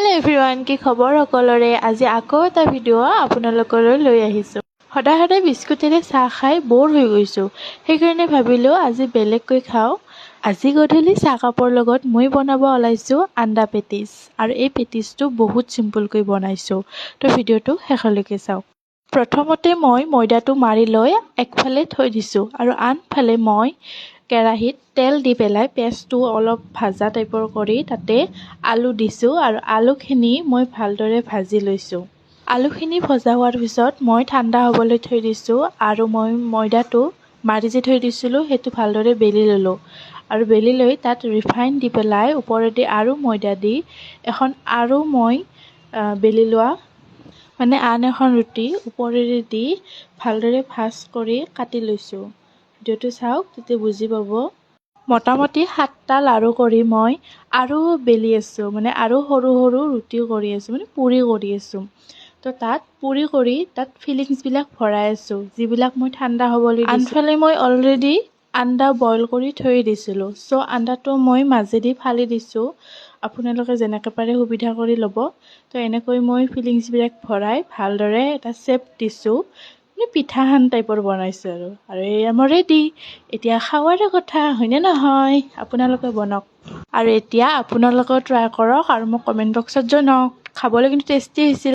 Hello' everyone, কি খবৰ সকলোৰে? আজি আকৌ এটা ভিডিঅ' আপোনালোকলৈ লৈ আহিছোঁ। সদায় বিস্কুটেৰে চাহ খাই ব'ৰ হৈ গৈছোঁ। সেইকাৰণে ভাবিলোঁ আজি বেলেগকৈ খাওঁ। আজি গধূলি চাহকাপৰ লগত মই বনাব ওলাইছোঁ আন্দা পেটিছ। আৰু এই পেটিছটো বহুত চিম্পুলকৈ বনাইছোঁ। তো ভিডিঅ'টো শেষলৈকে চাওক। প্ৰথমতে মই ময়দাটো মাৰি লৈ একফালে থৈ দিছোঁ আৰু আনফালে মই কেৰাহীত তেল দি পেলাই পেঁয়াজটো অলপ ভাজা টাইপৰ কৰি তাতে আলু দিছোঁ আৰু আলুখিনি মই ভালদৰে ভাজি লৈছোঁ। আলুখিনি ভজা হোৱাৰ পিছত মই ঠাণ্ডা হ'বলৈ থৈ দিছোঁ আৰু মই ময়দাটো মাৰি যে থৈ দিছিলোঁ সেইটো ভালদৰে বেলি ল'লোঁ আৰু বেলি লৈ তাত ৰিফাইন দি পেলাই ওপৰেদি আৰু ময়দা দি এখন আৰু মই বেলি লোৱা আন এখন ৰুটি ওপৰেৰে দি ভালদৰে ভাজ কৰি কাটি লৈছোঁ। ভিডিঅ'টো চাওক, তেতিয়া বুজি পাব। মোটামুটি 7টা লাৰু কৰি মই আৰু বেলি আছোঁ, আৰু সৰু সৰু ৰুটিও কৰি আছোঁ, পুৰি কৰি আছোঁ। তো তাত পুৰি কৰি তাত ফিলিংছবিলাক ভৰাই আছোঁ, যিবিলাক মই ঠাণ্ডা হ'বলৈ দিছোঁ। আনফালে মই অলৰেডি আন্দা বইল কৰি থৈ দিছিলোঁ। চ' আন্দাটো মই মাজেদি ফালি দিছোঁ। আপোনালোকে যেনেকৈ পাৰে সুবিধা কৰি ল'ব। তো এনেকৈ মই ফিলিংছবিলাক ভৰাই ভালদৰে এটা শ্বেপ দিছোঁ। পিঠাখন টাইপৰ বনাইছোঁ আৰু এয়া মোৰ ৰেডি। এতিয়া খাৱাৰে কথা, হয়নে নহয়? আপোনালোকে বনাওক আৰু এতিয়া আপোনালোকেও ট্ৰাই কৰক আৰু মোক কমেণ্ট বক্সত জনাওক। খাবলৈ কিন্তু টেষ্টি হৈছিল।